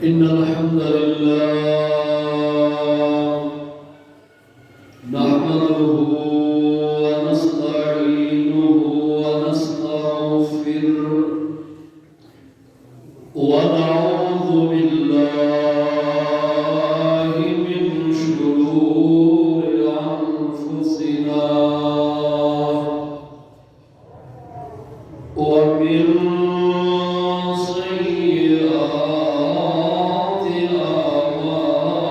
إن الحمد لله نحمده ونستعينه ونستغفره ونعوذ بالله من شرور أنفسنا ومن سيئات أعمالنا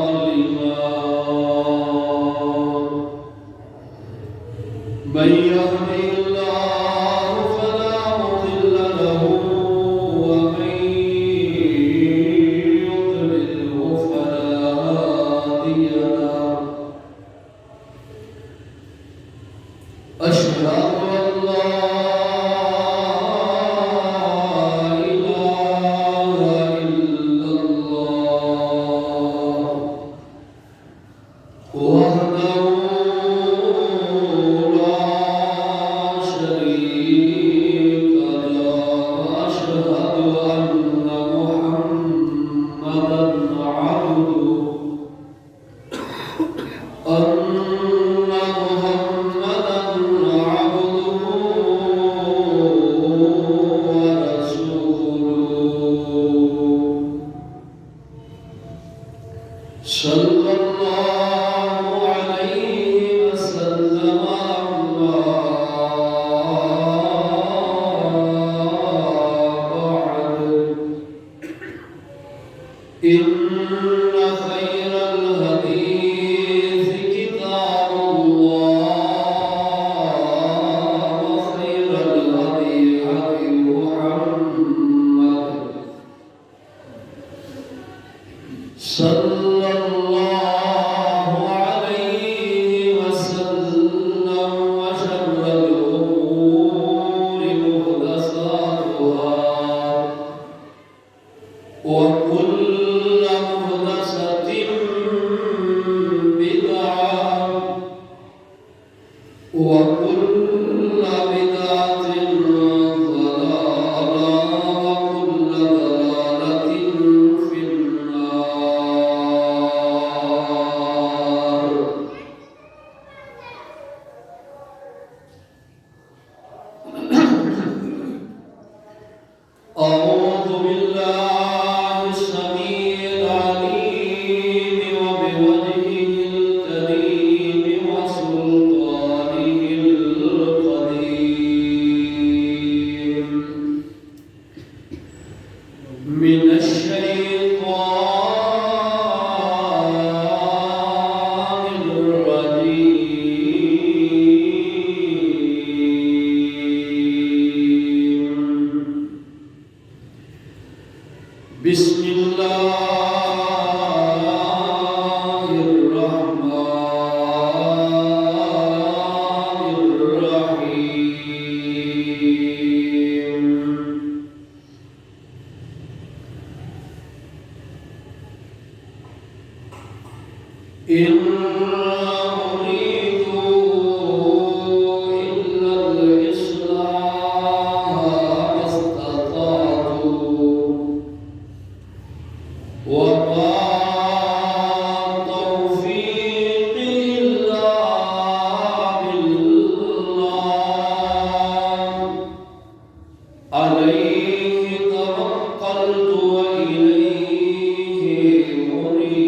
من يهده الله فلا مضل له ومن يضلله فلا هادي له أشهد أن لا صلى الله عليه وسلم بعد إن خير الحديث كتاب الله وخير الهدي هدي محمد صلى الله عليه وسلم وشر الأمور محدثاتها وكل محدثة بدعة وكل بدعة ضلالة وكل ضلالة في النار أعوذ بالله السميع العليم وبوجهه الكريم وسلطانه القديم من الشيطان الرجيم بسم الله الرحمن الرحيم إن أريد إلا الإصلاح ما استطعت وما توفيقي إلا بالله عليه توكلت وإليه أنيب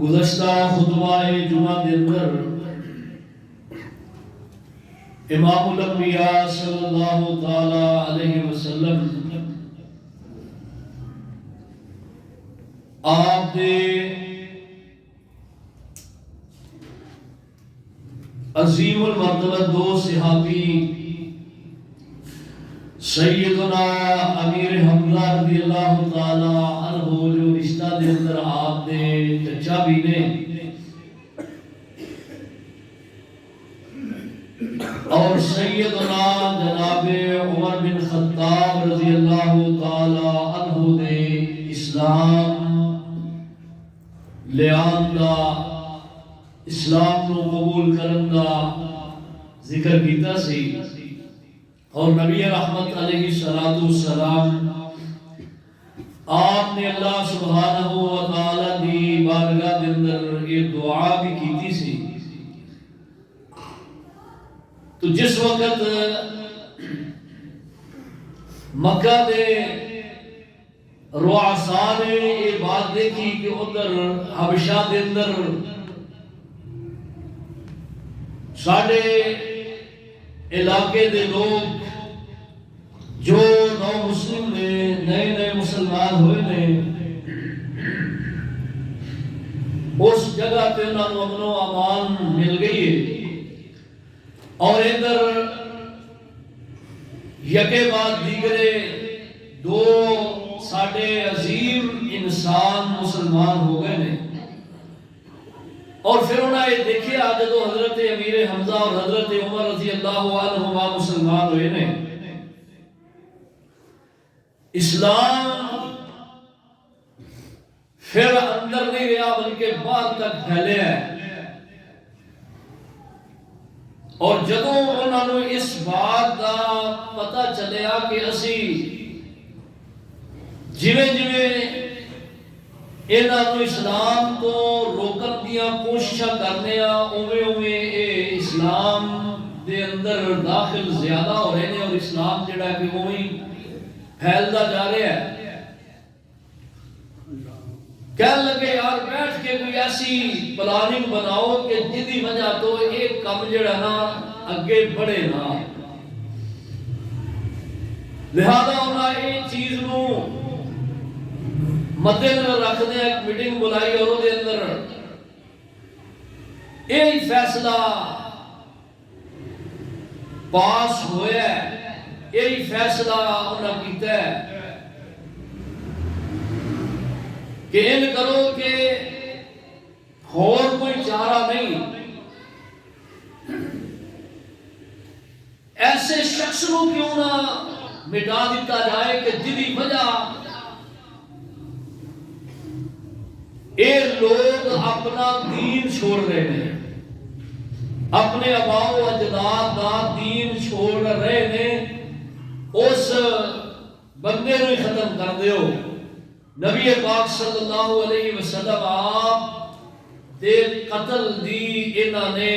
گزشتہ خطبہ جمعہ کے اندر امام الانبیاء صلی اللہ تعالی علیہ وسلم آپ دے عظیم المرتبہ دو صحابی سیدنا امیر حمزہ رضی اللہ تعالی عنہ جو رشتہ دے اندر آپ دے چچا بھی نے اور سیدنا جناب عمر بن خطاب رضی اللہ تعالی عنہ دے اسلام لیان دا اسلام نو قبول کرن دا ذکر کیتا سی اور نبی رحمت علیہ السلام آپ نے اللہ سبحانہ و تعالی دی بارگاہ دے اندر یہ دعا بھی کیتی سی. تو جس وقت مکہ دے رؤساء نے یہ بات دیکھی کہ ادھر حبشہ دے اندر ساڑھے علاقے دے لوگ جو نو مسلم نے نئے مسلمان ہوئے نے اس جگہ پہ انہوں نے امن و امان مل گئی ہے اور ادھر یکے بعد دیگرے دو ساڑھے عظیم انسان مسلمان ہو گئے نے. اور پھر انہوں نے دیکھے جدو حضرت امیر حمزہ اور حضرت عمر رضی اللہ عنہما مسلمان ہوئے نے اسلام پھر اندر نہیں رہا بلکہ باہر تک پھیلے ہے. اور جدو انہوں نے اس بات کا پتہ چلیا کہ اسی جویں انہوں اسلام کو روکن دیا کوششاں کرنے اویں اسلام دے اندر داخل زیادہ ہو رہے ہیں اور اسلام جڑا کہ اویں پھیلتا جا رہا ہے. کہنے لگے یار بیٹھ کے کوئی ایسی پلاننگ بناؤ کہ جدی وجہ تو ایک کام جڑا نا اگے بڑھے نا. لہذا انہوں نے یہ چیز نو مدے نظر رکھتے ہیں ایک میٹنگ بلائی اور وہ اندر یہی فیصلہ پاس ہوا ہے. یہی فیصلہ انہوں نے کیتا ہے کہ ان کرو کہ اور کوئی چارہ نہیں ایسے شخص کو کیوں نہ مٹا دیتا جائے کہ جدی وجہ یہ لوگ اپنا دین چھوڑ رہے ہیں اپنے آباء و اجداد کا دین چھوڑ رہے ہیں اس بندے نے ختم کر دیو. نبی پاک صلی اللہ علیہ وسلم آپ دے قتل دی انہوں نے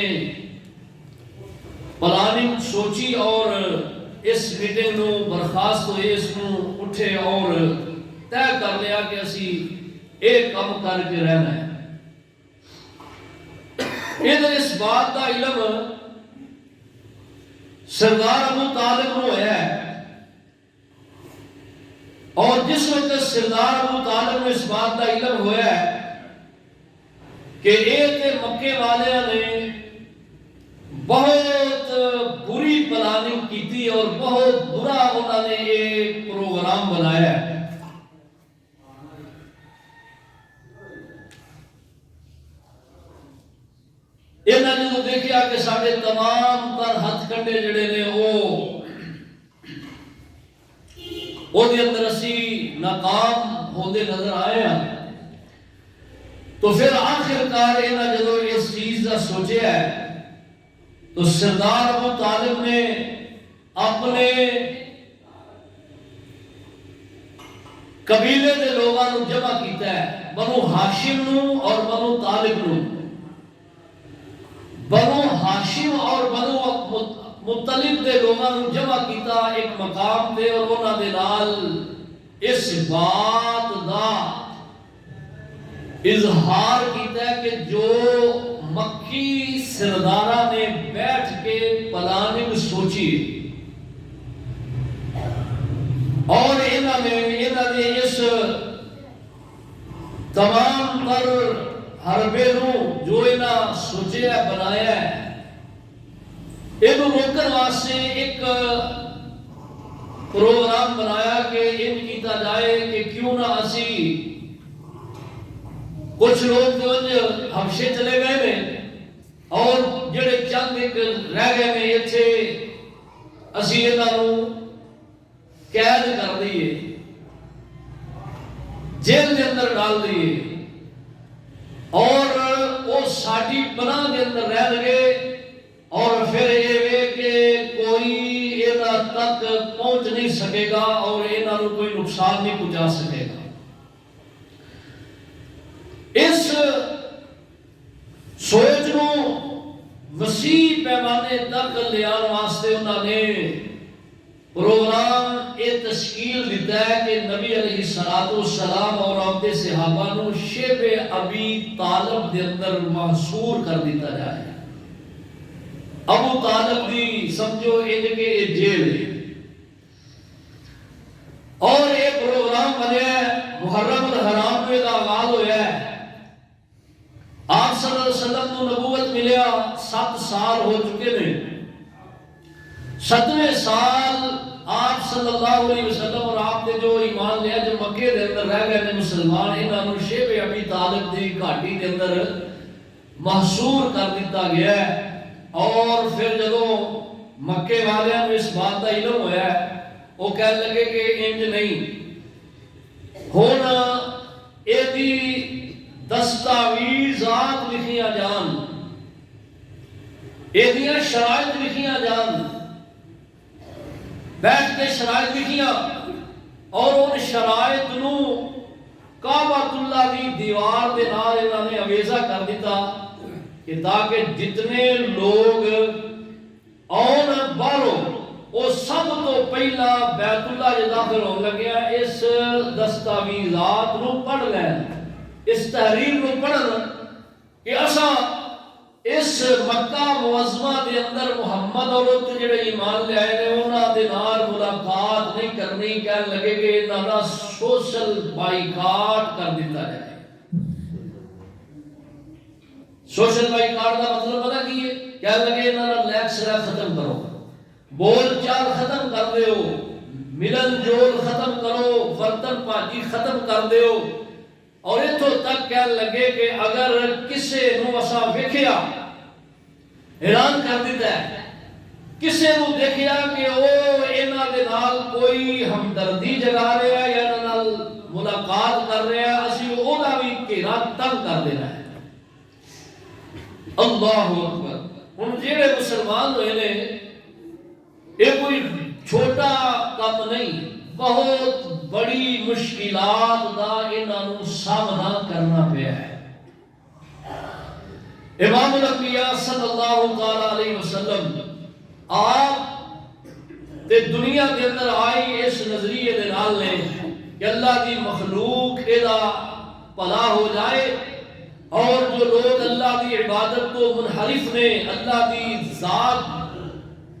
پلاننگ سوچی اور اس میٹنگ نو برخاست ہوئے اس نو اٹھے اور طے کر لیا کہ اسی ایک کام کر کے رہنا ہے. ادھر اس بات کا علم سردار ابو طالب کو ہے اور جس وقت سردار ابو طالب نے اس بات کا علم ہوا ہے کہ ایک مکے والے نے بہت بری پلاننگ کی تھی اور بہت برا انہوں نے یہ پروگرام بنایا ہے. انہوں نے تو دیکھا کہ سارے تمام تر ہتھ کنڈے جڑے نے وہ دے اندر اسی ناکام ہوندے نظر آئے ہیں. تو پھر آخرکار انہوں جدو اس چیز کا سوچا ہے تو سردار ابو طالب نے اپنے قبیلے کے لوگوں کو جمع کیتا ہے بنو ہاشم نو اور بنو طالب نو. بنو ہاشم اور بنو مطلب دے لوگوں کو جمع کیتا ایک مقام تے اور انہاں دے نال اس بات دا اظہار کیتا ہے کہ جو مکی سردارہ نے بیٹھ کے پلاننگ سوچی اور انہوں نے اس تمام تر حربے نو جو انہاں سوچیا بنایا ہے یہ روکن واسطے ایک پروگرام بنایا کہ ان کیتا جائے کہ کیوں نہ اسی کچھ لوگ جو حبشے چلے گئے ہیں اور جڑے چند ایک رہ گئے ہیں اتھے اسی انہوں قید کر دیے جیل کے اندر ڈال دیے اور وہ ساڈی پناہ کے اندر رہ لگے اور پھر یہ کہ کوئی یہاں تک پہنچ نہیں سکے گا اور انہوں کوئی نقصان نہیں پہنچا سکے گا. اس سوچ نو وسیع پیمانے تک لے آنے واسطے انہوں نے پروگرام یہ تشکیل دیتا ہے کہ نبی علیہ السلام اور اپنے صحابہ نو شیب ابی طالب دے اندر محصور کر دیتا جائے. ابو طالب دی سمجھو ان کے جیل ہے اور یہ پروگرام بنیا ہے. محرم الحرام میں آغاز ہوا ہے. آپ صلی اللہ علیہ وسلم کو نبوت ملیا 7 سال ہو چکے ہیں. 7ویں سال آپ صلی اللہ علیہ وسلم اور آپ نے جو ایمان لیا جو مکے دے اندر رہ گئے مسلمان انہوں نے شیب ابی طالب دی گھاٹی دے اندر محصور کر دیتا گیا ہے. اور پھر جدو مکے والے میں اس بات کا علم ہوا ہے وہ کہنے لگے کہ انج نہیں ہونا یہ دستاویزات لکھیاں جان یہ شرائط لکھیاں جان. بیٹھ کے شرائط لکھیاں اور ان شرائط نو کعبۃ اللہ دی دیوار دے نال انہوں نے اویزہ کر دیتا کہ تاکہ جتنے لوگ آن باہروں وہ سب تو پہلا بیت اللہ جو داخل ہو لگیا اس دستاویزات نو پڑھ لین اس تحریر نو پڑھن کہ اساں اس مکہ معظمہ دے اندر محمد اور ات جڑے ایمان لے آئے نے انہاں دے نال ملاقات نہیں کرنی. کہنے لگے کہ انہاں دا سوشل بائیکاٹ کر دیتا جائے. سوشل بائیکاٹ کا مطلب پتہ کی ہے؟ کہنے لگے انہاں دا لیکچر ختم کرو, بول چال ختم کر دیو, ملن جول ختم کرو, برتن پاکی ختم کر دیو. اور اتھوں تک کہنے لگے کہ اگر کسے نو اساں ویکھیا حیران کر دیتا ہے کسے نو دیکھیا کہ او انہاں دے نال کوئی ہمدردی جگا رہا ہے یا انہاں نال ملاقات کر رہا ہے اسی او دا بھی گھیرا تنگ کر دینا ہے. اللہ اکبر. ہن جڑے مسلمان ہوئے نے یہ کوئی چھوٹا کام نہیں, بہت بڑی مشکلات دا انہوں سامنا کرنا پیا ہے. امام الانبیاء صلی اللہ علیہ وسلم آپ تے دنیا کے اندر آئی اس نظریے دے نال نے کہ اللہ دی مخلوق ادا پلا ہو جائے اور جو لوگ اللہ دی عبادت کو منحرف نے اللہ دی ذات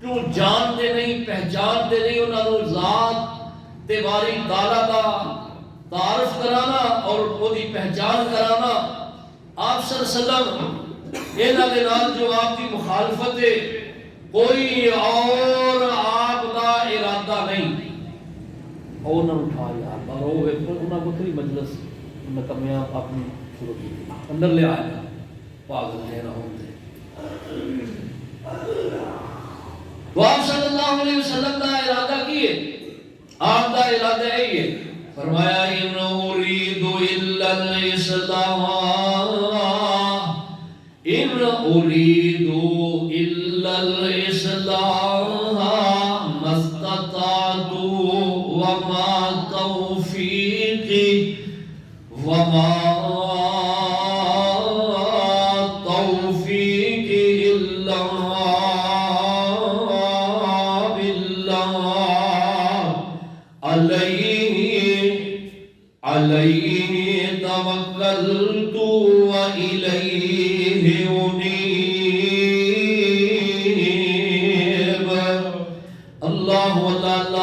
کو جانتے نہیں پہچانتے نہیں انہوں ذات تے باری تعالیٰ دا تعارف کرانا اور وہ دی پہچان کرانا. آپ صلی اللہ علیہ وسلم انہاں دے نال جو آپ کی مخالفت ہے کوئی اور آپ دا ارادہ نہیں. اور نہ اٹھا یار اور وہ انہاں بکری مجلس نکمیاں اپنی شروع کی اندر لے آیا پاگل دے رہا ہوں. تو آپ صلی اللہ علیہ وسلم دا ارادہ کیے, آپ دا ارادہ ہے فرمایا ان اريد الا الاصلاح ان اريد الا الاصلاح ما استطعت وما توفيقي وما علیہ توکلت و تعالی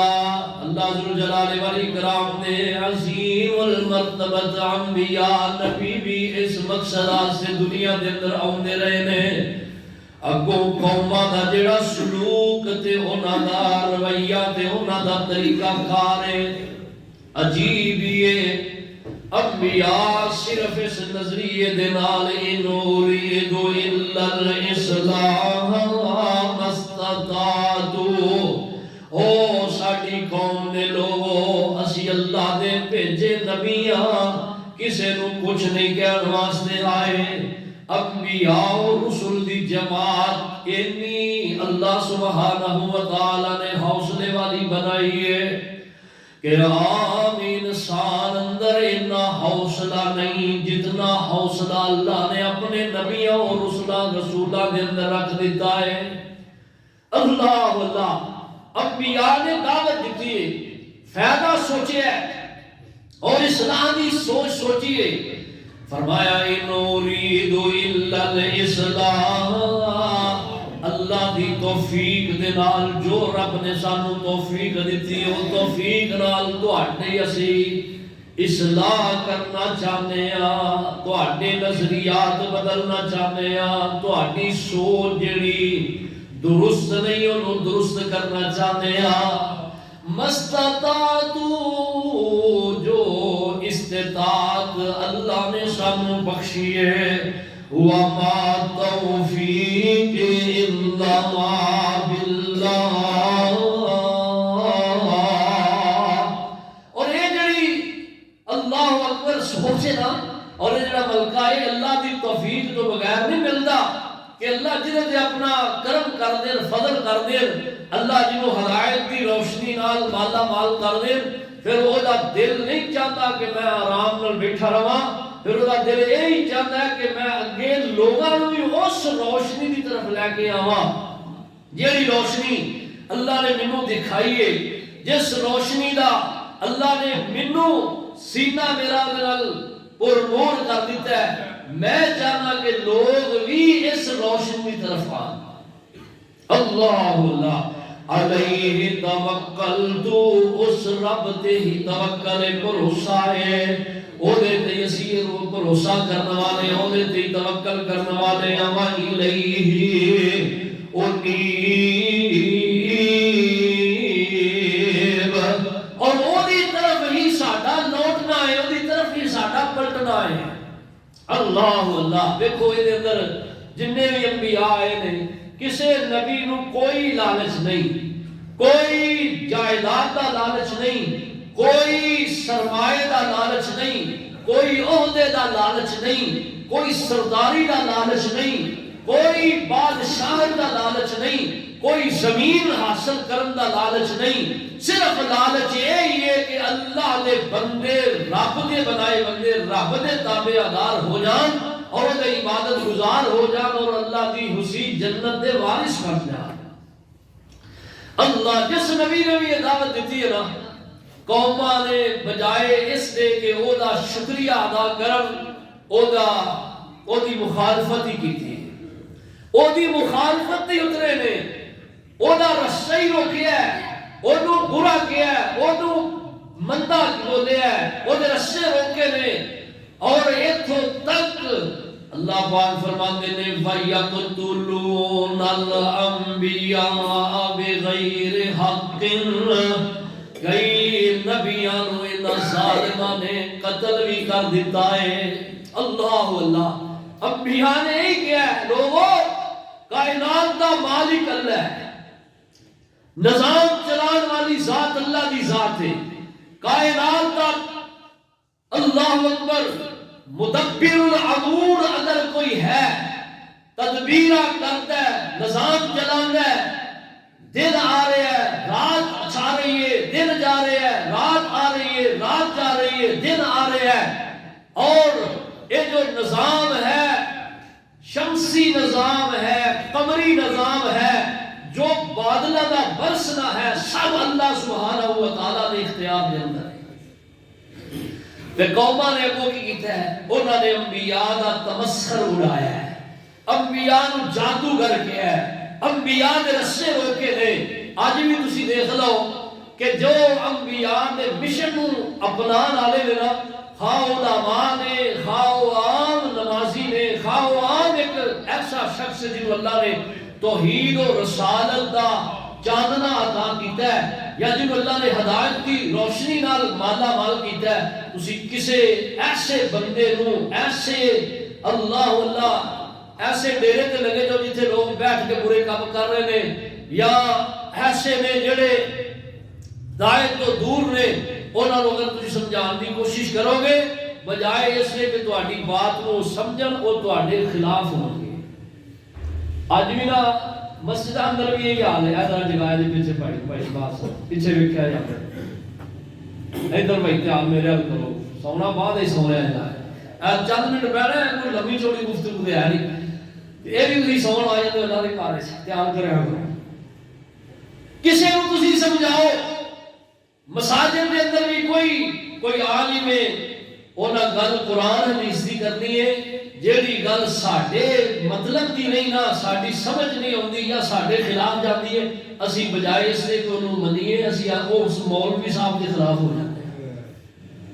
اللہ ذوالجلال والاکرام نے عظیم المرتبت انبیاء نبی بھی اس مقصد سے دنیا دے اندر آندے رہے نے اگوں قوماں دا جڑا سلوک تے انہاں دا رویہ تے انہاں دا طریقہ کار ہے عجیب ہے انبیاء صرف اس نظریے دے نال ان اريد الا الاصلاح ما استطعت او ساڈی قوم دے لوگو اسی اللہ دے بھیجے نبیاں کسے نو کچھ نہیں کہن واسطے آئے انبیاء و رسول دی جماعت اتنی اللہ سبحانہ و تعالی نے حوصلے والی بنائی ہے کہ عام انسان اندر اتنا حوصلہ نہیں جتنا حوصلہ اللہ نے اپنے نبیوں اور رسولوں کے اندر رکھ دیتا ہے اللہ انبیاء نے دعوت دیتی ہے فائدہ سوچے اور اصلاح کی سوچ سوچیے فرمایا ان اريد الا الاصلاح اللہ دی توفیق دے نال جو رب نے سانو توفیق دیتی ہے وہ توفیق نال تواڈے اسی اصلاح کرنا چاہتے ہیں تواڈے نظریات بدلنا چاہتے ہیں تواڈی سوچ جڑی درست نہیں انہوں درست کرنا چاہتے ہیں مستطاعت جو استطاعت اللہ نے سانو بخشی ہے وما توفیق الا باللہ اور یہ جڑی اللہ اکبر سوچے نا اور یہ جڑا ملکہ ہے اللہ دی توفیق تو بغیر نہیں ملتا کہ اللہ جنہیں دے اپنا کرم کر دیں فضل کر دیں اللہ جنہوں ہدایت دی روشنی نال مالا مال کر دیں پھر وہ دا دل نہیں چاہتا کہ میں آرام نال بیٹھا رہا پھر وہ دا دل یہی چاہتا ہے کہ میں اگے لوگوں بھی اس روشنی دی طرف لے کے آواں جیڑی روشنی اللہ نے منو دکھائی ہے جس روشنی دا اللہ نے منو سینہ میرا نال پرنور کر دیتا ہے میں چاہنا کہ لوگ بھی اس روشنی کی طرف آن اللہ علیہ توکلت اس رب تے ہی توکل بھروسہ ہے او دے تے یسیر بھروسہ کرنے والے او دے تے توکل کرنے والے اما الیہ انیب اور او دی طرف ہی ساڈا لوٹنا ہے او دی طرف ہی ساڈا پلٹنا ہے اللہ دیکھو یہ اندر جننے بھی انبیاء آئے نے کسے نبی نو کوئی لالچ نہیں کوئی جائیداد دا لالچ نہیں کوئی سرمایہ دا لالچ نہیں کوئی عہدے دا لالچ نہیں کوئی سرداری دا لالچ نہیں کوئی بادشاہت دا لالچ نہیں کوئی زمین حاصل کرن دا لالچ نہیں صرف لالچ یہی ہے کہ اللہ دے بندے رب دے بنائے بندے رب دے تابعدار ہو جان اور دے عبادت گزار ہو جان اور اللہ دی حسین جنت دے وارث بن جان اللہ جس نبی نے بھی یہ دعوت دیتی ہے نا قوماں نے بجائے اس دے کہ او دا شکریہ ادا کرن او دی مخالفت ہی کی تھی او دی مخالفت ہی اترے نے او دا رسہ ہی روکیا ہے او نو برا کیا ہے او نو مندہ بولے ہے او دے رسے روکے نے اور ایتھو تک اللہ پاک فرماتے نے وَيَقْتُلُونَ الْأَنْبِيَاءَ بِغَيْرِ حَقٍّ کئی نبیانو ان ظالمہ نے قتل بھی کر دیتا ہے اللہ انبیاء نے ہی کیا ہے لوگوں کائنات دا مالک اللہ ہے نظام چلان والی ذات اللہ دی ذات ہے کائنات دا اللہ اکبر مدبر العمور اگر کوئی ہے تدبیرہ کرتا ہے نظام چلانا ہے دن آ رہے ہیں رات آ رہی ہے دن جا رہے ہیں رات آ رہی ہے رات جا رہی ہے دن آ رہے ہیں اور یہ جو نظام ہے شمسی نظام ہے قمری نظام ہے جو بادلہ دا برسنا ہے سب اللہ سبحانہ و تعالیٰ نے اختیار دے اندر ہے قومہ نے اگو کی کیتا ہے انہوں نے انبیاء دا تمسخر اڑایا ہے انبیاء نو جادوگر کیا ہے انبیاء نے رسے روکے نے آج بھی تسی دیکھ لو کہ جو انبیاء نے مشن اپنان والے نے نا، خواہ علماء نے، خواہ عام نمازی نے، خواہ عام ایک ایسا شخص جنہوں اللہ نے توحید و رسالت دا چاندنا عطا کیتا ہے، یا جنہوں اللہ نے ہدایت کی روشنی نال مالا مال کیتا ہے، اسی کسے ایسے بندے نو، ایسے اللہ ایسے ڈیرے تے لگے جو جتھے لوگ بیٹھ کے برے کام کر رہے نے، یا ایسے نے جڑے دائت تو دور نے، انہوں نے اگر تجھے سمجھان دی کوشش کرو گے بجائے اس لئے کہ تہاڈی بات کو سمجھن اور تہاڈے خلاف ہوں گے۔ آج بھی نا مسجد اندر بھی یہی حال ہے، ادھر جگائے دے پیچھے پڑھی بات سے پیچھے ویکھیا جاتا ہے، ادھر بھائی تے میرے حل کرو، سونا بعد ہی سویا جائے، چند منٹ بیٹھے ہیں، کوئی لمبی چوڑی گفتگو تے ہے نہیں، یہ بھی تسی سون آ جاندے اللہ دے گھر وچ تیار کریا کرو۔ کسے کو تسی سمجھاؤ، مساجد کے اندر بھی کوئی عالم ہے، انہاں گل قرآن حدیث دی کرنی ہے، جیڑی گل ساڈے مطلب دی نہیں نا، ساڈی سمجھ نہیں ہوندی یا ساڈے خلاف جاتی ہے، اسی بجائے اس لئے کہ انہوں منیے، اسی اس مولوی صاحب کے خلاف ہو جاتے ہیں،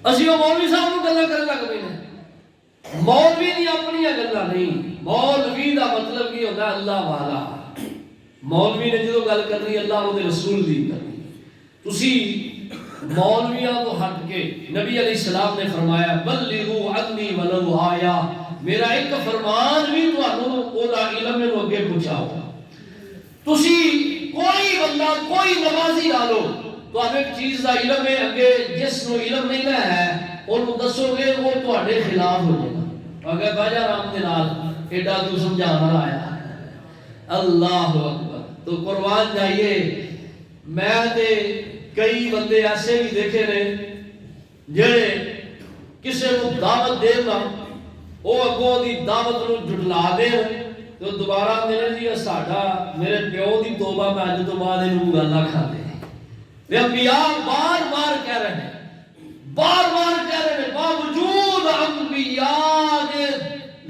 اسی وہ مولوی صاحب کو گلہ کرنے لگ پئے ہیں۔ مولوی دی اپنی گلہ نہیں، مولوی دا مطلب یہ ہوتا ہے اللہ والا، مولوی نے جدو گل کرنی اللہ اور رسول دی کرنی۔ تسی مولویاں تو ہٹ کے نبی علیہ السلام نے فرمایا بلغوا عنی ولو آیا، میرا ایک فرمان بھی تانوں اودا علم میں اگے پہنچاؤ۔ تسی کوئی بندہ کوئی نمازی ڈالو تو ایک چیز دا علم ہے، اگے جس نو علم نہیں نہ ہے انہوں دسو گے وہ تواڈے خلاف ہو جائے گا، اگر باجا رام دے نال ایڈا تو سمجھانا آیا۔ اللہ اکبر، تو قربان جائیے، میں تے کئی بندے ایسے بھی دیکھے نے جڑے کسے کو دعوت دے نا، وہ اگوں دی دعوت نو جھٹلا دے تو دوبارہ میرے جی ساڈا میرے پیو دی توبہ میں اج تو بعد اینو گالاں کھاندے نے۔ انبیاء بار بار کہہ رہے ہیں، بار بار کہہ رہے ہیں، باوجود انبیاء دے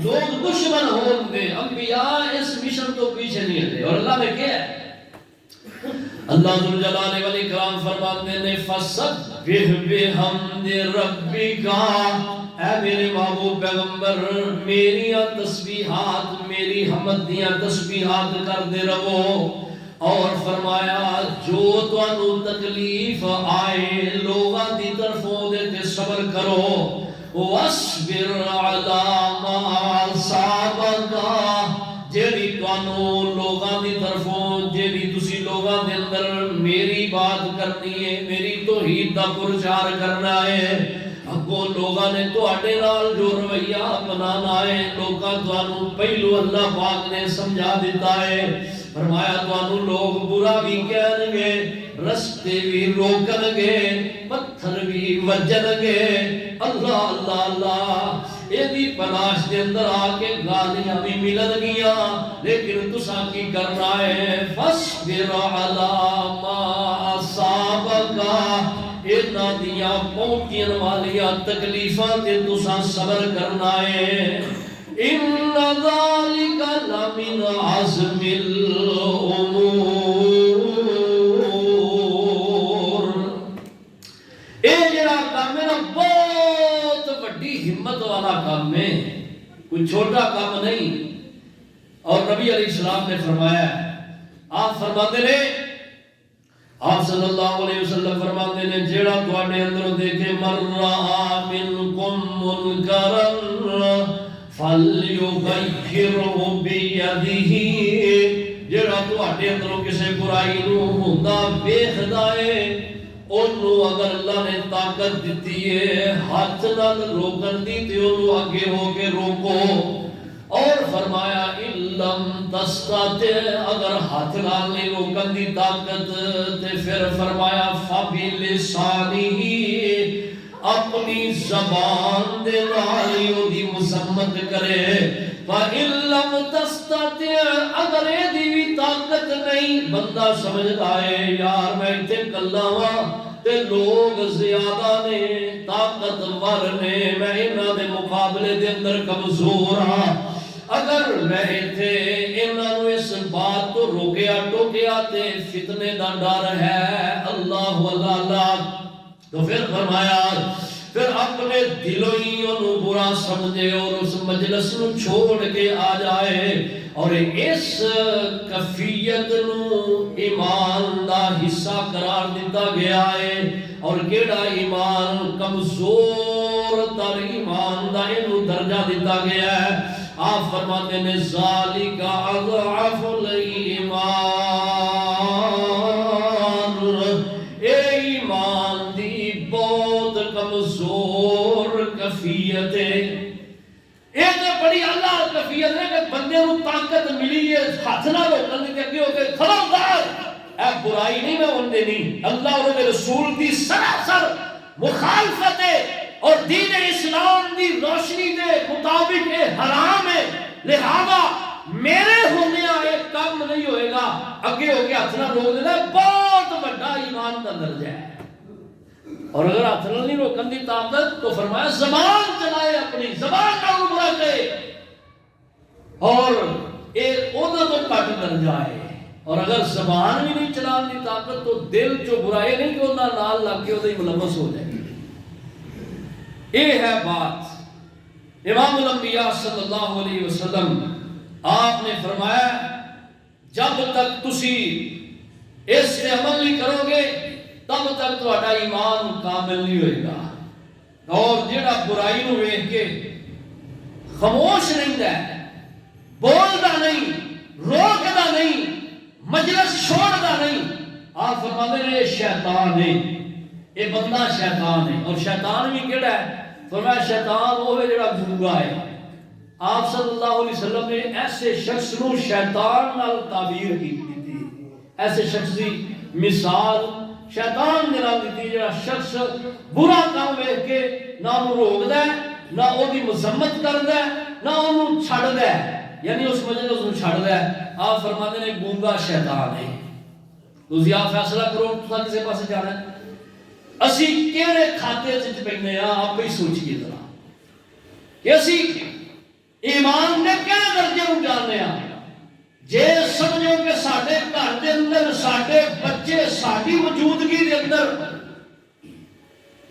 لوگ دشمن ہون دے، انبیاء اس مشن تو پیچھے نہیں ہٹے، اور اللہ نے کیا ہے؟ اللہ ذوالجلال والاکرام فرماتے ہیں فسبح بحمد ربک، اے میرے محبوب پیغمبر میریاں تسبیحات، میری حمد دیاں تسبیحات کردے رہو، اور فرمایا جو تانوں تکلیف آئے لوگاں دی طرفوں دے تے صبر کرو، واصبر علی ما صابک، جیڑی تانوں لوگاں دی طرفوں جیڑی تسی لوگاں دے اندر میری بات کرنی ہے، میری توحید دا پرچار کرنا ہے، اگوں لوگاں نے تواڈے نال جو رویہ اپنانا ہے، لوکاں تانوں پہلو اللہ پاک نے سمجھا دیتا ہے، فرمایا تانوں لوگ برا بھی کہن گے، رستے بھی روکن گے، پتھر بھی وجن گے، اللہ اللہ اللہ، ایدی پناش دے اندر آکے گالیاں بھی ملن گیاں، لیکن تساں کی کرنا ہے فَاصْبِرْ عَلَىٰ مَا أَصَابَكَ، اینا دیاں پہنچین والیاں تکلیفاں تے تساں صبر کرنا ہے، اِنَّ ذَلِكَ لَمِنْ عَزْمِ الْأُمُورِ، اے جڑا کام ہے نا بہت بڑی ہمت والا کام ہے، کوئی چھوٹا کام نہیں۔ اور نبی علیہ السلام نے فرمایا، آپ فرماتے نے، آپ صلی اللہ علیہ وسلم فرماتے نے جیڑا تواڈے اندر دیکھے مرّا منکم منکرا فلیغیرہ بیدہ، جیڑا تواڈے اندر کسے برائی نو ہوندا ویکھدا ہے، انہوں اگر اللہ نے طاقت دیتی ہے ہاتھ نال روکن دی تے انہوں آگے ہو کے روکو، اور فرمایا اِلَّمْ تَسْتَطِعْ، اگر ہاتھ نال نہیں روکن دی طاقت تے پھر فرمایا فَبِلِسَانِهِ، اپنی زبان دے نالیوں دی مذمت کرے، فَإِلَّمْ تَسْتَطِعْ، اگر اے دی بھی طاقت نہیں، بندہ سمجھتا ہے یار میں اتنے کلا ہاں تے لوگ زیادہ نے طاقتور نے، میں انہاں دے مقابلے دے اندر کمزور ہاں، اگر میں تھے انہاں نوں اس بات تو روکیا ٹوکیا تے فتنے دا ڈر ہے اللہ اللہ تو پھر فرمایا پھر اپنے دلوں ہی انہوں برا سمجھے اور اس مجلس نو چھوڑ کے آ جائے اور اس کفیت نو ایمان دا حصہ قرار دیتا گیا ہے اور کیڑا ایمان کمزور تر ایمان دا انہوں درجہ دیتا گیا ہے آپ فرماتے ہیں ذالک اضعف الایمان اے ایمان دی بہت کمزور کفیت ہے یہ تو بڑی اللہ کفیت ہے کہ بندے کو طاقت ملی ہے ہاتھ نہ روکنے کے اگے ہو کے خبردار اے برائی نہیں میں ہونے نہیں اللہ اور میرے رسول دی سراسر مخالفت ہے اور دین اسلام دی روشنی دے مطابق یہ حرام ہے لہذا میرے ہونے ایک کام نہیں ہوئے گا اگے ہو کے ہاتھ نہ روک دینا بہت بڑا ایمان کا درجہ ہے اور اگر ہاتھ نہ نہیں روکن دی طاقت تو فرمایا زبان چلائے اپنی زبان کا برا کرے اور ایک عہدہ تو کٹ درجہ ہے اور اگر زبان بھی نہیں چلان دی طاقت تو دل جو برائے نہیں کہ انہاں نال لگ کے وہ ملوث ہو جائے یہ ہے بات امام الانبیاء صلی اللہ علیہ وسلم آپ نے فرمایا جب تک تسی اس سے عمل نہیں کرو گے تب تک تہاڈا ایمان کامل نہیں ہوئے گا اور جڑا برائی نو ویکھ کے خاموش رہندا ہے بولدا نہیں روکدا نہیں مجلس چھوڑدا نہیں آپ فرماتے ہیں یہ شیطان ہے یہ بندہ شیطان ہے اور شیطان بھی کیڑا ہے فرمایا شیطان وہ ہے جڑا گونگا ہے آپ صلی اللہ علیہ وسلم نے ایسے شخص نو شیطان نال تعبیر کی تھی ایسے شخص دی مثال شیطان نے نال دی جڑا شخص برا کام ویکھ کے نہ انہوں روکدا ہے نہ او دی مذمت کردا ہے نہ انہوں چھڑدا ہے یعنی اس مجلس نو چھڑدا ہے آپ فرماتے ہیں گونگا شیطان ہے تسی آپ فیصلہ کرو تساں کسے پاسے جانا ہے اسی کیڑے کھاتے وچ پینے آ آپ ہی سوچئے ذرا کہ اسی ایمان نے کہڑے درجے نوں جاننے آ جے سمجھو کہ ساڈے گھر دے اندر ساڈے بچے ساڈی موجودگی دے اندر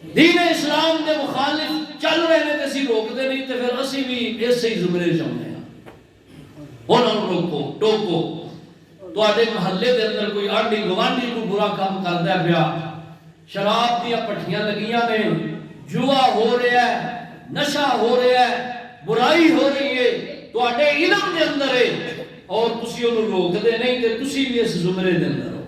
دین اسلام دے مخالف چل رہے ہیں تے اسی روکدے نہیں تے پھر اسی بھی اسی ہی زمرے چاہنے ہاں انہاں نوں روکو ٹوکو تواڈے محلے دے اندر کوئی آنڈی گوانڈی کوئی برا کام کردا ہے پیا شراب دیا پٹھیاں لگیاں نے جوا ہو رہا ہے نشہ ہو رہا ہے برائی ہو رہی ہے تو اڈے علم دے اندر ہے اور تسی انہوں روک دے نہیں تے تسی بھی اس زمرے دے اندر ہو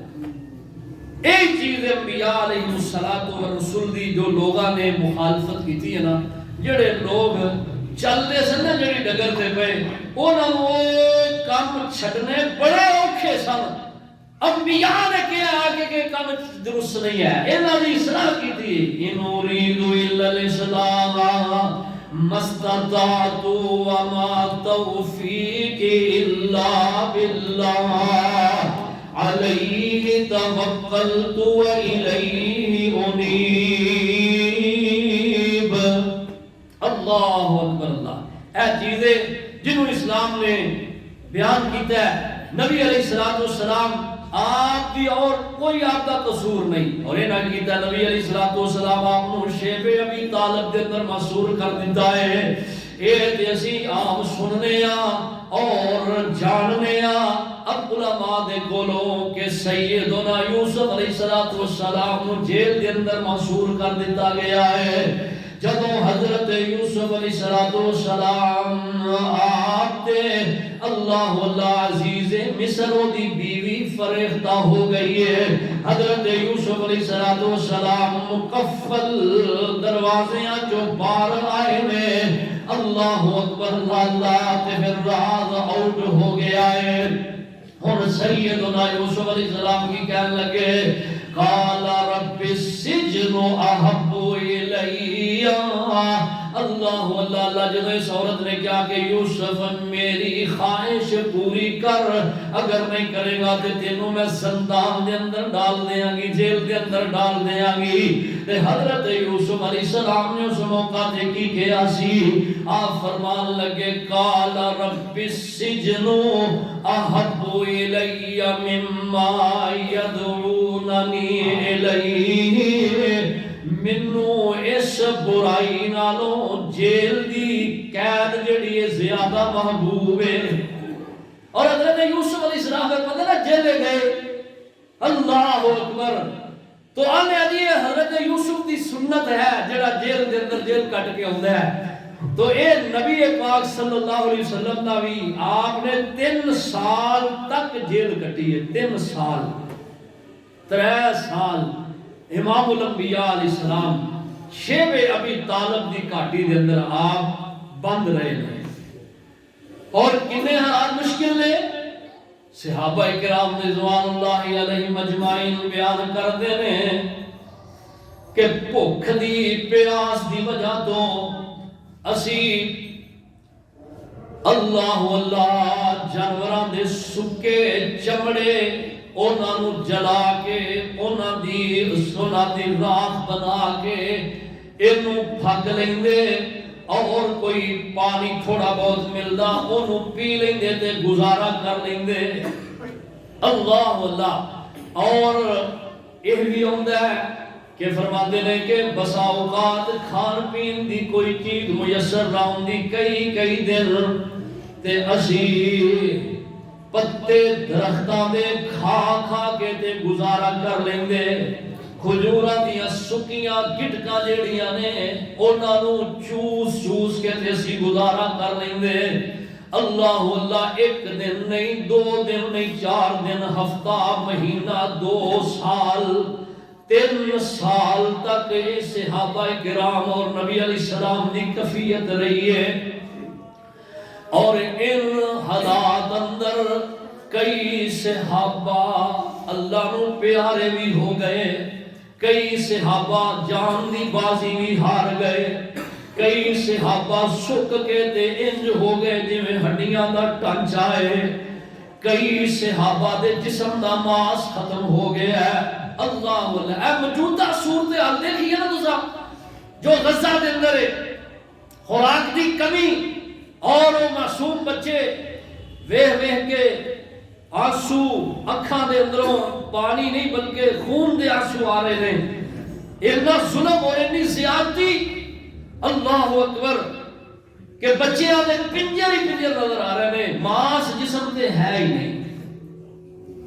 ایک چیز انبیاء علیہ الصلوۃ والرسول دی جو لوگاں نے مخالفت کی تھی ہے نا جڑے لوگ چلتے سن نا جڑی ڈگر تے پے انہاں نوں کام چھڈنے بڑے اوکھے سن انبیاء نے کہا آگے کہ کام درست نہیں ہے انہاں نے اصلاح کی تھی ان اريد الا الاصلاح ما استطعت وما توفيقي الا بالله عليه توكلت واليه انيب اللہ اکبر اللہ اے چیزیں جنہوں اسلام نے بیان کیتا ہے نبی علیہ السلام آپ دی اور کوئی آپ کا قصور نہیں اور انہاں کیتا نبی علیہ السلام آپ نو شیب ابی طالب دے اندر محصور کر دیتا ہے اے تے اسی آپ سننے اور جاننے اب علماء دے کولوں کہ سیدنا یوسف علیہ السلام نو جیل دے اندر محصور کر دیتا گیا ہے جدوں حضرت یوسف علیہ السلام آتے اللہ عزیز مصر دی بیوی فریختہ ہو گئی ہے حضرت یوسف علیہ السلام مکفل دروازیاں جو بار آئے میں اللہ اکبر اللہ تے پھر راز آؤٹ ہو گیا ہے اور سیدنا یوسف علیہ السلام کی کہنے لگے قال رب السجن احب الی اللہ جب اس عورت نے کہا کہ یوسف میری خواہش پوری کر اگر نہیں کرے گا تو تینوں میں زندان دے اندر ڈال دیاں گی جیل دے اندر ڈال دیاں گی تے حضرت یوسف علیہ السلام نے اس موقع تے کی کیا سی؟ آپ فرمان لگے قال رب السجن احب الی مما یدعوننی الیہ، منو اس برائی نالوں جیل دی قید جڑی ہے زیادہ محبوب ہے۔ اور حضرت یوسف علیہ السلام پر پتہ نہ جیلے گئے، اللہ اکبر۔ تو آنے آجیے حضرت یوسف دی سنت ہے جڑا جیل دے اندر جیل کٹ کے ہوتا ہے۔ تو اے نبی پاک صلی اللہ علیہ وسلم دا بھی آپ نے 3 سال تک جیل کٹی ہے، 3 سال 3 سال امام الانبیاء علیہ السلام شیب ابی طالب دی کاٹی دے اندر آپ بند رہے ہیں۔ اور کنے حالات مشکل نے صحابہ کرام رضوان اللہ علیہ مجمعین بیان کردے نے کہ بھوک دی پیاس دی وجہ تو اسی اللہ جانوراں دے سکے چمڑے انہاں نو جلا کے انہاں دی راکھ بنا کے اینو پھک لیندے، اور کوئی پانی تھوڑا بہت ملدا انہوں پی لیندے تے گزارا کر لیندے۔ اللہ اور یہ بھی ہوندہ ہے کہ فرماتے ہیں کہ بسا اوقات کھان پین دی کوئی چیز میسر نہ ہوندی، کئی دن تے اسی پتے درختاں دے کھا کے تے گزارا کر لیندے۔ کھجوراں دیاں سکیاں گٹکاں جڑیاں نے انہاں نو چوس کے تے اسی گزارا کر لیندے۔ اللہ 1 دن نہیں، 2 دن نہیں، 4 دن، ہفتہ، مہینہ، 2 سال، 3 سال تک یہ صحابہ کرام اور نبی علیہ السلام دی کفیت رہی ہے۔ اور ان حالات اندر کئی صحابہ اللہ نو پیارے بھی ہو گئے، کئی صحابہ جان دی بازی بھی ہار گئے، کئی صحابہ سک کے تے انج ہو گئے جویں ہڈیاں دا ٹانچا ہے، کئی صحابہ دے جسم دا ماس ختم ہو گیا ہے۔ اللہ اے موجودہ صورتحال دیکھیے نا تساں جو غزہ دے اندر ہے، خوراک دی کمی اور وہ معصوم بچے ویہ کے آنسو اکھاں دے اندروں پانی نہیں بلکہ خون دے آنسو آ رہے ہیں، اتنا ظلم اور اتنی زیادتی، اللہ اکبر، کہ بچیاں دے پنجر ہی پنجر نظر آ رہے ہیں، ماس جسم تے ہے ہی نہیں۔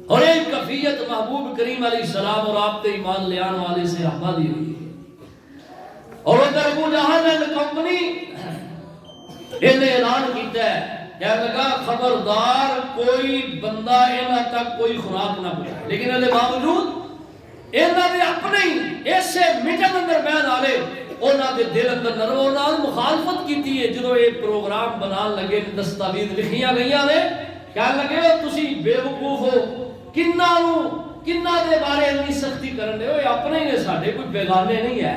اور ایک کفیت محبوب کریم علیہ السلام اور آپ تے ایمان لے آنے والے سے صحابہ دی ہوئی ہے۔ اور ادھر ابو جہل اینڈ کمپنی انہیں اعلان کیتا ہے، کہنے لگا خبردار کوئی بندہ انہاں تک کوئی خوراک نہ پہنچائے، لیکن اس باوجود انہاں نے اپنے ہی ایسے میٹنگ اندر بیان آلے انہاں دے دل اندر نرم انہاں مخالفت کیتی ہے۔ جدو یہ پروگرام بنان لگے دستاویز لکھیاں گئیاں نے، کہنے لگے تسی بے وقوف ہو، کنہ دے بارے اتنی سختی کرنے ہو، یہ اپنے ہی نے ساڈے، کوئی بیگانے نہیں ہے،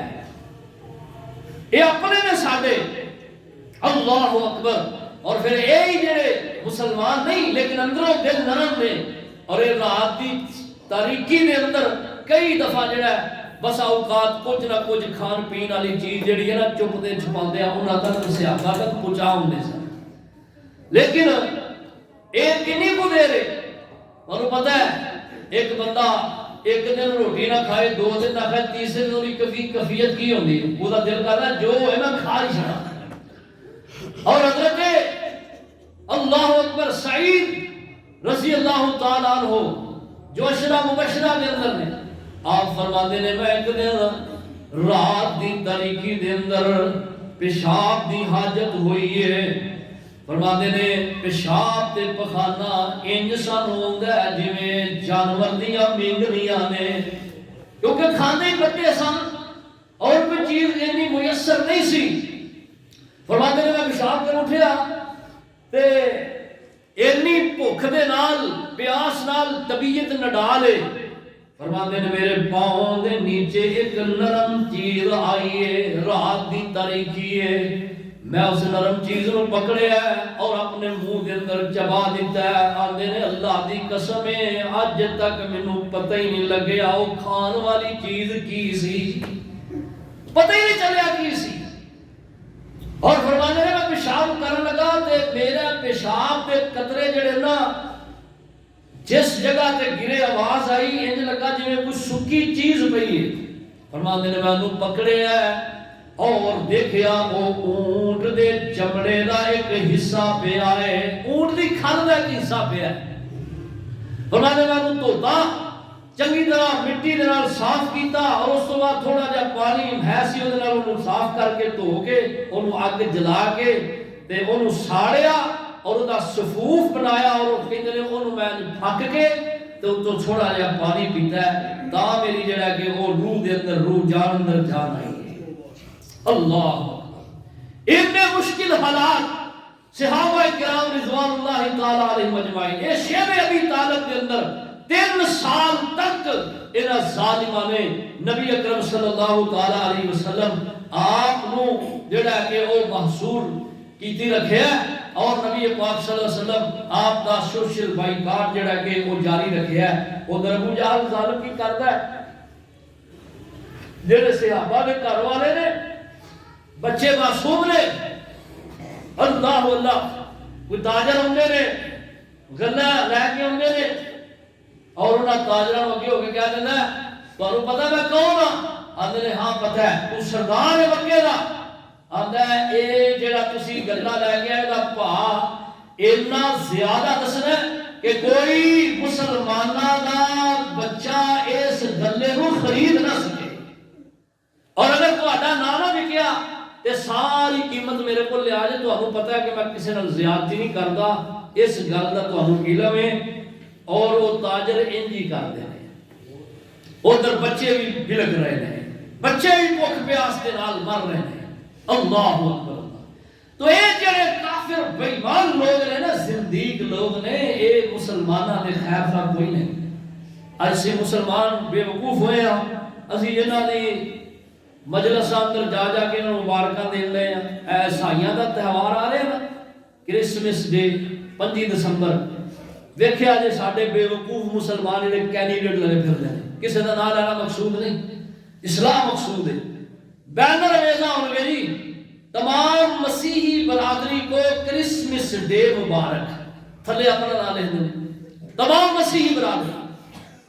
یہ اپنے نے ساڈے۔ اللہ اکبر۔ اور پھر یہی جڑے مسلمان نہیں لیکن اندروں دل نرم نے، اور یہ رات دی تاریکی دے اندر کئی دفعہ جڑا ہے بس اوقات کچھ نہ کچھ کھان پین والی چیز جڑی ہے نا چپ دے چھپاندے انہاں تک صحابہ تک پہنچاؤندے سن۔ لیکن ایک کنی کو دے رہے اور پتہ ہے ایک بندہ ایک دن روٹی نہ کھائے، 2 دن نہ کھائے، تیسرے دن کی کفیت کی ہوندی ہے، وہ دل کرتا ہے جو ہے نا کھا ہی چھڑا۔ اور حضرت اللہ اکبر سعید رضی اللہ تعالیٰ عنہ جو عشرہ مبشرہ کے اندر نے، آپ فرماتے ہیں میں ایک دن رات دی تاریکی دے اندر پیشاب دی حاجت ہوئی ہے، فرماتے ہیں پیشاب تے پخانہ انج سان ہوندا ہے جویں جانور دیاں مینگنیاں نے، کیونکہ کھانے کٹے سن اور کوئی چیز اتنی میسر نہیں سی۔ فرماتے ہیں میں پیشاب کر اٹھیا تے اتنی بھوک دے نال پیاس نال طبیعت نڈالے، فرماتے ہیں میرے پاؤں دے نیچے ایک نرم چیز آئی ہے، رات دی تاریکی ہے، میں اس نرم چیز نو پکڑیا ہے اور اپنے منہ دے اندر چبا دیتا ہے۔ آندے نے اللہ دی قسم ہے اج تک مینوں پتہ ہی نہیں لگیا وہ کھان والی چیز کی سی۔ پیشاب کے قطرے جڑے نا جس جگہ تے گرے آواز آئی انج لگا جویں کوئی سکی چیز پئی ہے. فرماندے نے میں انہوں پکڑے ہے اور دیکھیا وہ اونٹ دے چمڑے دا ایک حصہ پیا ہے, اونٹ دی کھل دا ایک حصہ پیا ہے. فرماندے میں انہوں دھوتا چنگی طرح مٹی دے نال صاف کیتا اور اس تو بعد تھوڑا جہا پانی ہے سی اودے نال انہوں صاف کر کے دھو کے انہوں اگ جلا کے تے انہوں ساڑیا اور ادا صفوف بنایا اور کہندے نے انہوں میں پھک کے تے تو تھوڑا جہا پانی پیتا ہے تا میری جڑا کہ وہ روح دے اندر روح جان اندر جان آئی ہے. اللہ اتنے مشکل حالات صحابہ کرام رضوان اللہ تعالی علیہم اجمعین اے شیب ابی طالب کے اندر 3 سال تک انہاں ظالماں نے نبی اکرم صلی اللہ تعالی علیہ وسلم آپ نو جڑا کہ وہ محصور کیتی رکھیا اور نبی پاک صلی اللہ علیہ وسلم آپ دا سوشل بائیکاٹ جڑا کہ وہ جاری رکھیا ہے. ادھر ابو جہل ظالم کی کردا ہے جڑے صحابہ دے گھر والے نے بچے معصوم نے اللہ اللہ کوئی تاجر ہوندے نے گلا لے کے ہوندے نے اور انہاں تاجراں نوں اگے ہو کے کہہ دینا تانوں پتہ میں کون ہاں؟ آندے نے ہاں پتہ ہے تو سردار ہے مکے دا. آندا ہے اے جڑا تسی گلا لے کے آئے دا بھا اتنا زیادہ دسنا کہ کوئی مسلماناں دا بچہ اس گلے نو خرید نہ سکے اور اگر تہاڈا نام نہ وکیا تے ساری قیمت میرے کو لے آ جائے. تانوں پتہ ہے کہ میں کسی نال زیادتی نہیں کردا اس گل دا تانوں علم ہے. اور وہ تاجر انج ہی کردے نے. ادھر بچے بھی بلک رہے ہیں, بچے بھی بھوک پیاس دے نال مر رہے ہیں. اللہ اکبر. تو اے جڑے کافر بے ایمان لوگ نے نا زندیق لوگ نے اے مسلماناں دے خیر خواہ کوئی نہیں. ایسے مسلمان بے وقوف ہوئے ہیں اسی انہاں دی مجلس اندر جا جا کے انہوں مبارکاں دین لے ہیں. عیسائیاں دا تہوار آ رہے ہیں کرسمس ڈے 5 دسمبر. دیکھیا جے ساڈے بے وقوف مسلمان نے کینڈیڈیٹ لگے پھر ہیں کسی دا نام لینا مقصود نہیں, اسلام مقصود ہے. بینر ویزا ہون گے جی تمام مسیحی برادری کو کرسمس ڈے مبارک, تھلے اپنا نام لکھ دیں تمام مسیحی برادری.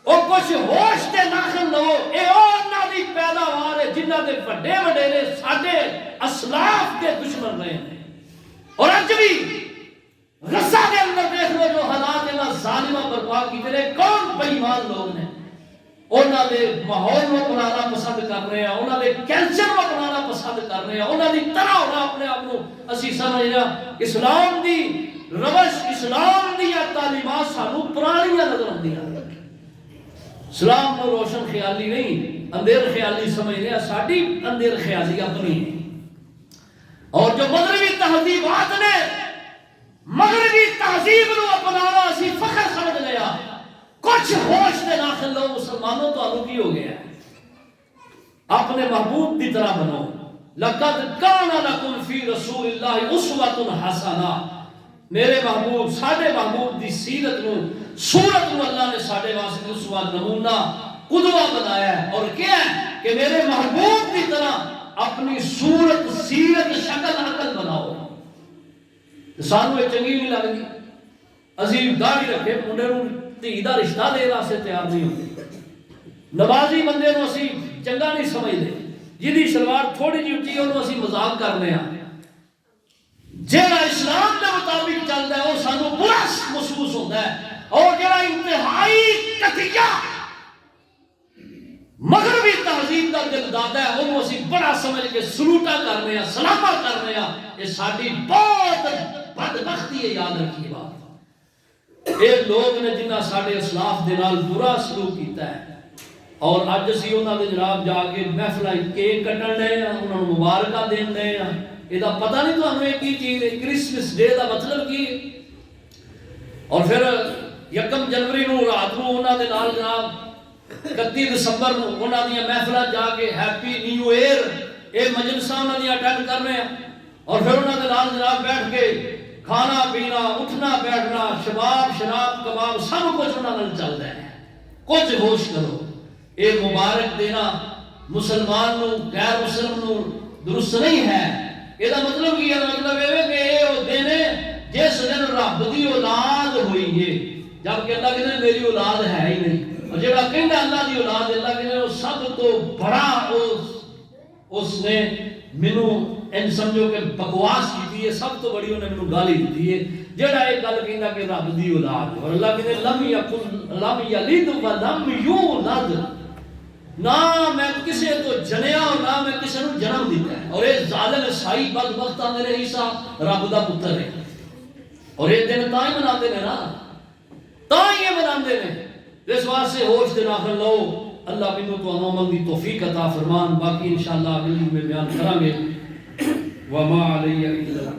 اور کچھ ہوش تے ناخن لو اے انہاں دی پیداوار ہے جنہاں دے بڑے وڈیرے ساڈے اسلاف کے دشمن رہے ہیں. اور اج بھی غزہ کے اندر دیکھ لو جو حالات انہاں ظالماں برپا کیتے نے کون بے ایمان لوگ نے. انہاں دے ماحول کو بنانا پسند کر رہے ہیں, انہاں دے کلچر کو بنانا پسند کر رہے ہیں, انہاں دی طرح ہونا اپنے آپ کو اسی سمجھنا. اسلام دی روش اسلام دی تعلیمات سانو پرانیاں نظر آندیاں. اسلام کو روشن خیالی نہیں اندھیر خیالی سمجھنے ہیں, ساڈی اندھیر خیالی اپنی ہے. اور جو مغربی تہذیبات نے مغربی تہذیب نو اپنانا اسی فخر سمجھ لیا. کچھ ہوش دے داخل لو مسلمانوں تو آلو کی ہو گیا ہے. اپنے محبوب کی طرح بنو. لقد کان لکم فی رسول اللہ اسوۃ حسنہ. میرے محبوب ساڈے محبوب دی سیرت نو صورت نو اللہ نے ساڈے واسطے اسوہ نمونہ قدوہ بنایا ہے. اور کیا ہے کہ میرے محبوب کی طرح اپنی صورت سیرت شکل عقل بناؤ. سانو یہ چنگی نہیں لگتی. اسی داڑھی رکھے منڈے نو دھی دا رشتہ دے واسطے تیار نہیں ہوتے. نمازی بندے نو اسی چنگا نہیں سمجھتے. جدی شلوار تھوڑی جی اچھی انہوں اسی مذاق کرنے ہیں. جہاں اسلام کے مطابق چلتا ہے وہ سانو برا محسوس ہوتا ہے. اور جہاں انتہائی قطعیہ مغربی تہذیب کا دل دادا ہے انہوں اسی بڑا سمجھ کے سلوٹا کرنے ہیں, سلامہ کرنے ہیں. یہ ساری بہت بدبختی ہے, یاد رکھیے بات. یہ لوگ نے جنہ ساڑھے اسلاف دے نال برا سلوک کیتا ہے. اور اج اسی انہاں دے جناب جا کے محفل کیک کٹن لے ہیں, انہاں نوں مبارکاں دین لے ہیں. یہ پتہ نہیں تانوں یہ کی چیز ہے کرسمس ڈے دا مطلب کی ہے. اور پھر 1 جنوری نوں رات نوں انہاں دے نال جناب 31 دسمبر نوں انہاں دی محفلاں جا کے ہیپی نیو ایئر اے مجلساں انہاں دی اٹینڈ کر رہے ہیں. اور پھر انہاں دے نال جناب بیٹھ کے کھانا پینا اٹھنا بیٹھنا شباب شراب کباب سب کچھ انہاں نال چلدا ہے. کچھ ہوش کرو. اے مبارک دینا مسلمان نو غیر مسلم نو درست نہیں ہے. یہ مطلب کی ہے؟ مطلب یہ کہ یہ دن جس دن رب دی اولاد ہوئی ہے، جبکہ اللہ کہتے ہیں میری اولاد ہے ہی نہیں، اور جڑا کہندا اللہ دی اولاد اللہ کہتے ہیں سب تو بڑا اس نے مینوں ان سمجھو کہ بکواس کی ہے، سب تو بڑی انہیں مینوں گالی دی ہے جڑا ایک گل کہندا کہ رب دی اولاد، اور اللہ کہتے ہیں لم یکن لم یلد ولم یولد، نہ میں کسی تو جنیا اور نہ میں کسی نو جنم دیتا ہے، اور یہ ظالم عیسائی بدبخت میرے عیسیٰ رب دا پتر ہے، اور یہ دن تاں ہی مناتے ہیں نا، تاں ہی مناتے ہیں، اس واسطے ہوش دے ناخن لو، اللہ بینو تو عمل دی توفیق عطا فرمان، باقی انشاءاللہ اگلی میں بیان کریں گے، وما علیہ الا